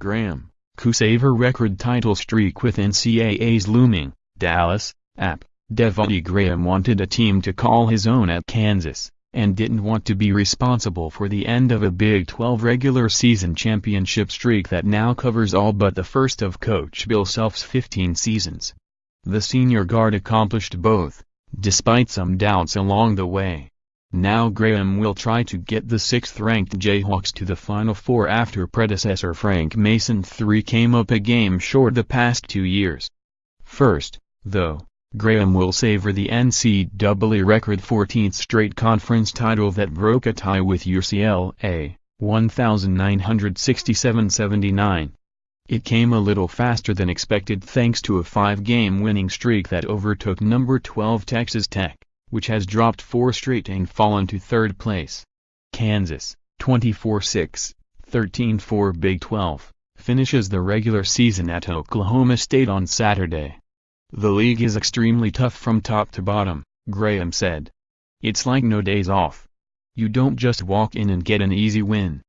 Graham, savor record title streak with NCAAs looming. Dallas, app. Devonte Graham wanted a team to call his own at Kansas, and didn't want to be responsible for the end of a Big 12 regular season championship streak that now covers all but the first of Coach Bill Self's 15 seasons. The senior guard accomplished both, despite some doubts along the way. Now Graham will try to get the 6th-ranked Jayhawks to the Final Four after predecessor Frank Mason III came up a game short the past 2 years. First, though, Graham will savor the NCAA-record 14th straight conference title that broke a tie with UCLA, 1967-79. It came a little faster than expected thanks to a 5-game winning streak that overtook number 12 Texas Tech, which has dropped 4 straight and fallen to 3rd place. Kansas, 24-6, 13-4 Big 12, finishes the regular season at Oklahoma State on Saturday. The league is extremely tough from top to bottom, Graham said. It's like no days off. You don't just walk in and get an easy win.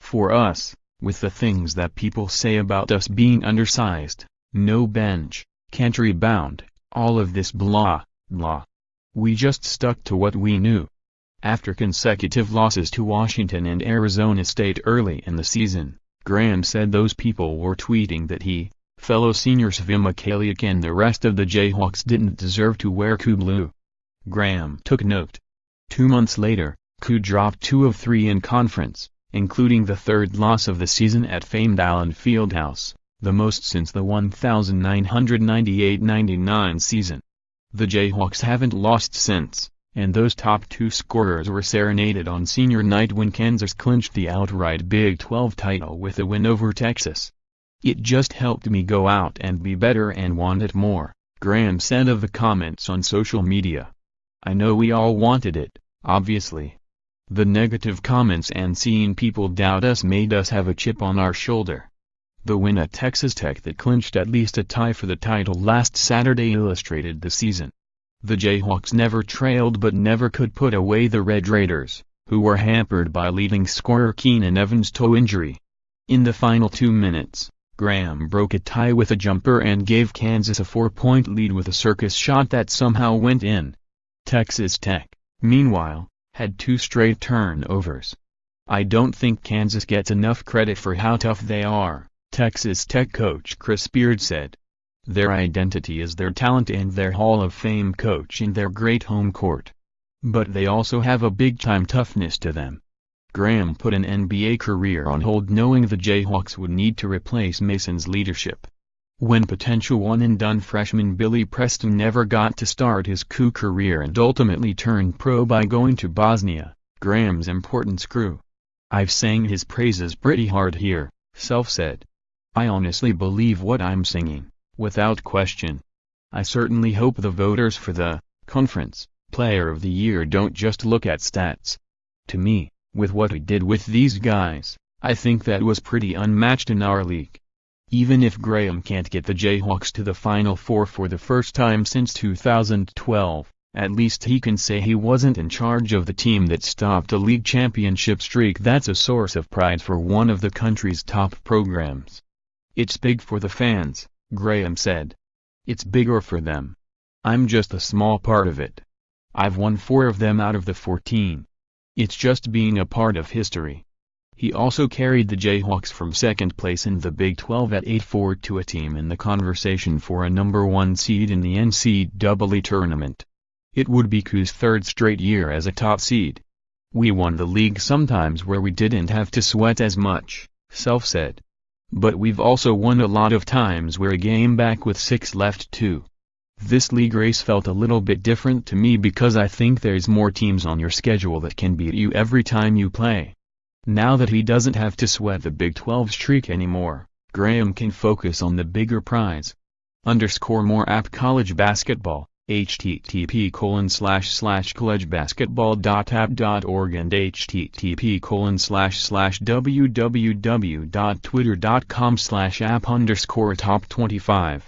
For us, with the things that people say about us being undersized, no bench, can't rebound, all of this blah, blah. We just stuck to what we knew. After consecutive losses to Washington and Arizona State early in the season, Graham said those people were tweeting that he, fellow senior Svi Mykhailiuk and the rest of the Jayhawks didn't deserve to wear blue. Graham took note. 2 months later, Ku dropped 2 of 3 in conference, including the 3rd loss of the season at famed Allen Fieldhouse, the most since the 1998-99 season. The Jayhawks haven't lost since, and those top 2 scorers were serenaded on senior night when Kansas clinched the outright Big 12 title with a win over Texas. It just helped me go out and be better and want it more, Graham said of the comments on social media. I know we all wanted it, obviously. The negative comments and seeing people doubt us made us have a chip on our shoulder. The win at Texas Tech that clinched at least a tie for the title last Saturday illustrated the season. The Jayhawks never trailed but never could put away the Red Raiders, who were hampered by leading scorer Keenan Evans' toe injury. In the final 2 minutes, Graham broke a tie with a jumper and gave Kansas a 4-point lead with a circus shot that somehow went in. Texas Tech, meanwhile, had 2 straight turnovers. I don't think Kansas gets enough credit for how tough they are, Texas Tech coach Chris Beard said. Their identity is their talent and their Hall of Fame coach in their great home court. But they also have a big-time toughness to them. Graham put an NBA career on hold knowing the Jayhawks would need to replace Mason's leadership. When potential one-and-done freshman Billy Preston never got to start his career and ultimately turned pro by going to Bosnia, Graham's importance grew. I've sang his praises pretty hard here, Self said. I honestly believe what I'm singing, without question. I certainly hope the voters for the Conference Player of the Year don't just look at stats. To me, with what we did with these guys, I think that was pretty unmatched in our league. Even if Graham can't get the Jayhawks to the Final Four for the first time since 2012, at least he can say he wasn't in charge of the team that stopped a league championship streak that's a source of pride for one of the country's top programs. It's big for the fans, Graham said. It's bigger for them. I'm just a small part of it. I've won 4 of them out of the 14. It's just being a part of history. He also carried the Jayhawks from 2nd place in the Big 12 at 8-4 to a team in the conversation for a number 1 seed in the NCAA tournament. It would be Ku's 3rd straight year as a top seed. We won the league sometimes where we didn't have to sweat as much, Self said. But we've also won a lot of times where a game back with 6 left too. This league race felt a little bit different to me because I think there's more teams on your schedule that can beat you every time you play. Now that he doesn't have to sweat the Big 12 streak anymore, Graham can focus on the bigger prize. _more app college basketball, http://collegebasketball.app.org and http://www.twitter.com/app_top25